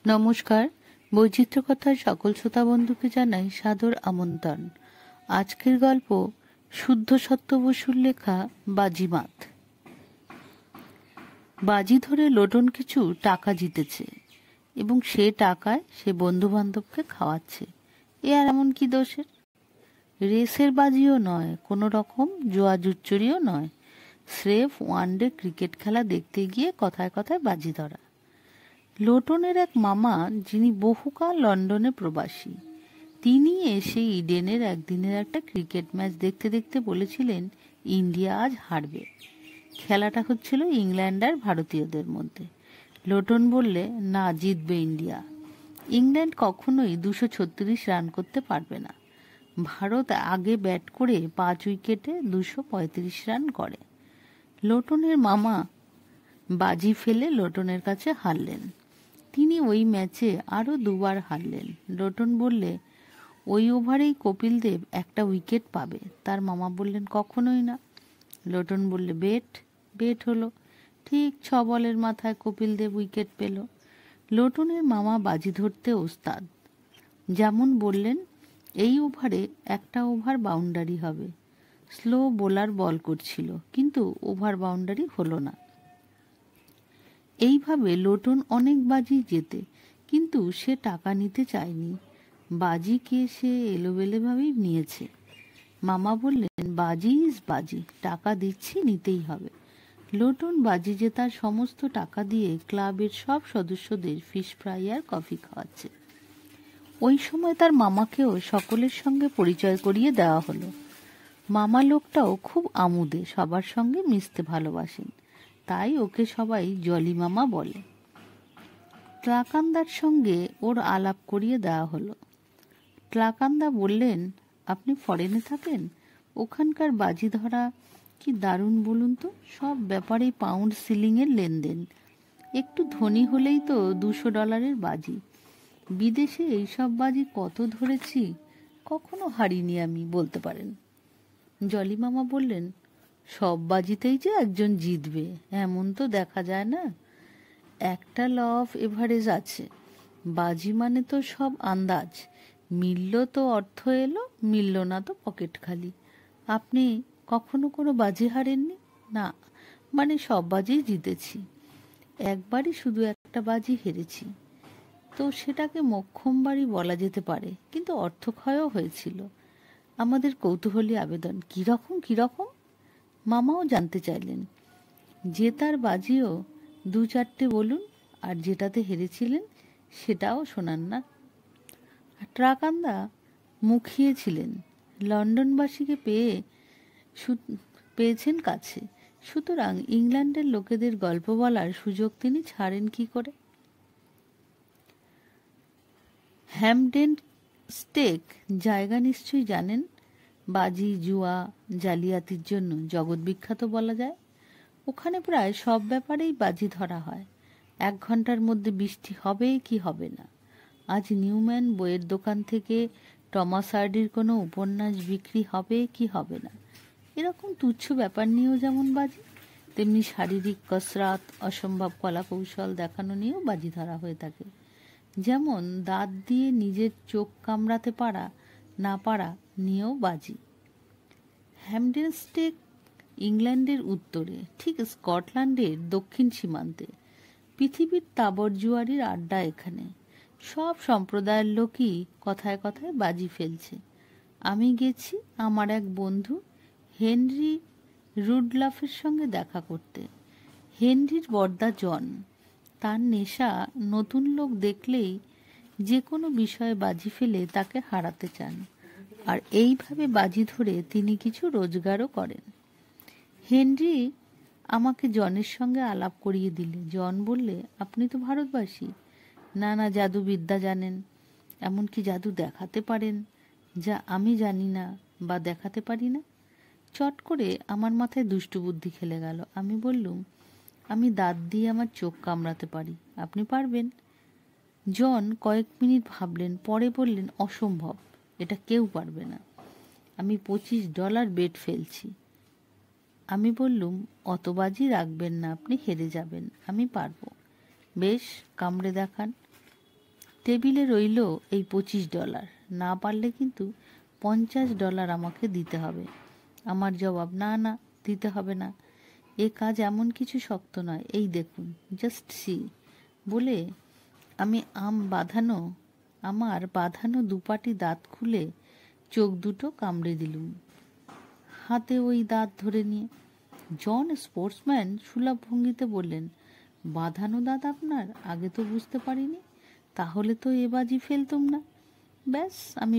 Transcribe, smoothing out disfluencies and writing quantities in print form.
নমস্কার। বৈচিত্র্য কথার সকল শ্রোতা বন্ধুকে জানাই সাদর আমন্ত্রণ। আজকের গল্প শুদ্ধ সত্য বসুর লেখা বাজিমাত। বাজি ধরে লোটন কিছু টাকা জিতেছে এবং সে টাকায় সে বন্ধু বান্ধবকে খাওয়াচ্ছে। এ আর এমন কি দোষের? রেসের বাজিও নয়, কোনো রকম জোয়া জুচ্চুরিও নয়, স্রেফ ওয়ানডে ক্রিকেট খেলা দেখতে গিয়ে কথায় কথায় বাজি ধরা। লোটনের এক মামা, যিনি বহুকাল লন্ডনে প্রবাসী, তিনি এসে ইডেনের একদিনের একটা ক্রিকেট ম্যাচ দেখতে দেখতে বলেছিলেন ইন্ডিয়া আজ হারবে। খেলাটা হচ্ছিল ইংল্যান্ড আর ভারতীয়দের মধ্যে। লোটন বললে, না, জিতবে ইন্ডিয়া। ইংল্যান্ড কখনোই 236 রান করতে পারবে না। ভারত আগে ব্যাট করে 5 উইকেটে 235 রান করে। লোটনের মামা বাজি ফেলে লোটনের কাছে হারলেন। তিনি ওই ম্যাচে আরও 2বার হারলেন। লোটন বললে, ওই ওভারেই কপিল দেব একটা উইকেট পাবে। তার মামা বললেন, কখনোই না। লোটন বললে, বেট। বেট হলো। ঠিক 6 বলের মাথায় কপিল দেব উইকেট পেল। লোটনের মামা বাজি ধরতে ওস্তাদ। যেমন বললেন, এই ওভারে একটা ওভার বাউন্ডারি হবে। স্লো বোলার বল করছিল, কিন্তু ওভার বাউন্ডারি হলো না। এইভাবে লোটন অনেক বাজি জেতে, কিন্তু সে টাকা নিতে চায়নি। বাজি কে সে এলোমেলোভাবেই নিয়েছে। মামা বললেন, বাজি ইজ বাজি, টাকা দিচ্ছি, নিতেই হবে। লোটন বাজি জেতার সমস্ত টাকা দিয়ে ক্লাবের সব সদস্যদের ফিশ ফ্রাই আর কফি খাওয়াচ্ছে। ওই সময় তার মামাকেও সকলের সঙ্গে পরিচয় করিয়ে দেওয়া হলো। মামা লোকটাও খুব আমোদে, সবার সঙ্গে মিশতে ভালোবাসেন, তাই ওকে সবাই জলি মামা বলে। ট্রাকান্দার সঙ্গে ওর আলাপ করিয়ে দেওয়া হলো। ট্রাকান্দা বললেন, আপনি ফরেনে থাকেন, ওখানকার বাজি ধরা কি দারুণ বলুন তো। সব ব্যাপারেই পাউন্ড সিলিংয়ের লেনদেন। একটু ধনী হলেই তো $200 বাজি। বিদেশে এইসব বাজি কত ধরেছি, কখনো হারিনি আমি, বলতে পারেন। জলি মামা বললেন, সব বাজিতেই যে একজন জিতবে এমন তো দেখা যায় না। একটা ল অফ এভারেজ আছে। বাজি মানে তো সব আন্দাজ। মিলল তো অর্থ এলো, মিলল না তো পকেট খালি। আপনি কখনো কোনো বাজি হারেননি? না, মানে সব বাজি জিতেছি। একবারই শুধু একটা বাজি হেরেছি, তো সেটাকে মোক্ষম বাড়ি বলা যেতে পারে, কিন্তু অর্থক্ষয়ও হয়েছিল। আমাদের কৌতূহলী আবেদন, কীরকম কীরকম? মামাও জানতে চাইলেন। জেতার বাজিও 2-4টে বলুন, আর যেটাতে হেরেছিলেন সেটাও শোনান না। ট্রাকান্দা মুখিয়েছিলেন, লন্ডনবাসীকে পেয়েছেন কাছে, সুতরাং ইংল্যান্ডের লোকেদের গল্প বলার সুযোগ তিনি ছাড়েন কি করে? হ্যামডেন স্টেক জায়গা নিশ্চয়ই জানেন। বাজি, জুয়া, জালিয়াতির জন্য জগৎ বিখ্যাত বলা যায়। ওখানে প্রায় সব ব্যাপারেই বাজি ধরা হয়। 1 ঘন্টার মধ্যে বৃষ্টি হবে কি হবে না। আজ নিউম্যান বইয়ের দোকান থেকে টমাস হার্ডির কোনো উপন্যাস বিক্রি হবে কি হবে না। এরকম তুচ্ছ ব্যাপার নিয়েও যেমন বাজি, তেমনি শারীরিক কসরত, অসম্ভব কলাকৌশল দেখানো নিয়েও বাজি ধরা হয়ে থাকে। যেমন দাঁত দিয়ে নিজের চোখ কামড়াতে পারা না পারা নিয়েও বাজি। হ্যামডেন স্টেক ইংল্যান্ডের উত্তরে, ঠিক স্কটল্যান্ডের দক্ষিণ সীমান্তে। পৃথিবীর তাবড় জুয়ারির আড্ডা এখানে। সব সম্প্রদায়ের লোকই কথায় কথায় বাজি ফেলছে। আমি গেছি আমার এক বন্ধু হেনরি রুডলাফের সঙ্গে দেখা করতে। হেনরির বড়দা জন। তার নেশা নতুন লোক দেখলেই যে কোনো বিষয়ে বাজি ফেলে তাকে হারাতে চান, আর এইভাবে বাজি ধরে তিনি কিছু রোজগারও করেন। হেনরি আমাকে জনের সঙ্গে আলাপ করিয়ে দিলে। জন বললে, আপনি তো ভারতবাসী, নানা জাদুবিদ্যা জানেন, এমনকি জাদু দেখাতে পারেন, যা আমি জানি না বা দেখাতে পারি না। চট করে আমার মাথায় দুষ্টু বুদ্ধি খেলে গেল। আমি বললুম, আমি দাঁত দিয়ে আমার চোখ কামড়াতে পারি, আপনি পারবেন? জন কয়েক মিনিট ভাবলেন, পরে বললেন, অসম্ভব, এটা কেউ পারবে না। আমি $25 বেট ফেলছি। আমি বললুম, অত বাজি রাখবেন না, আপনি হেরে যাবেন, আমি পারবো। বেশ, কামড়ে দেখান। টেবিলে রইল এই $25, না পারলে কিন্তু $50 আমাকে দিতে হবে। আমার জবাব, না না, দিতে হবে না, এ কাজ এমন কিছু শক্ত নয়, এই দেখুন, জাস্ট সি। বলে আমি আমার বাঁধানো দুপাটি দাঁত খুলে চোখ দুটো কামড়ে দিলুম হাতে ওই দাঁত ধরে নিয়ে। জন স্পোর্টসম্যান সুলভ ভঙ্গিতে বললেন, বাঁধানো দাঁত আপনার? আগে তো বুঝতে পারিনি। তাহলে তো এ বাজি ফেলতুম না। ব্যাস, আমি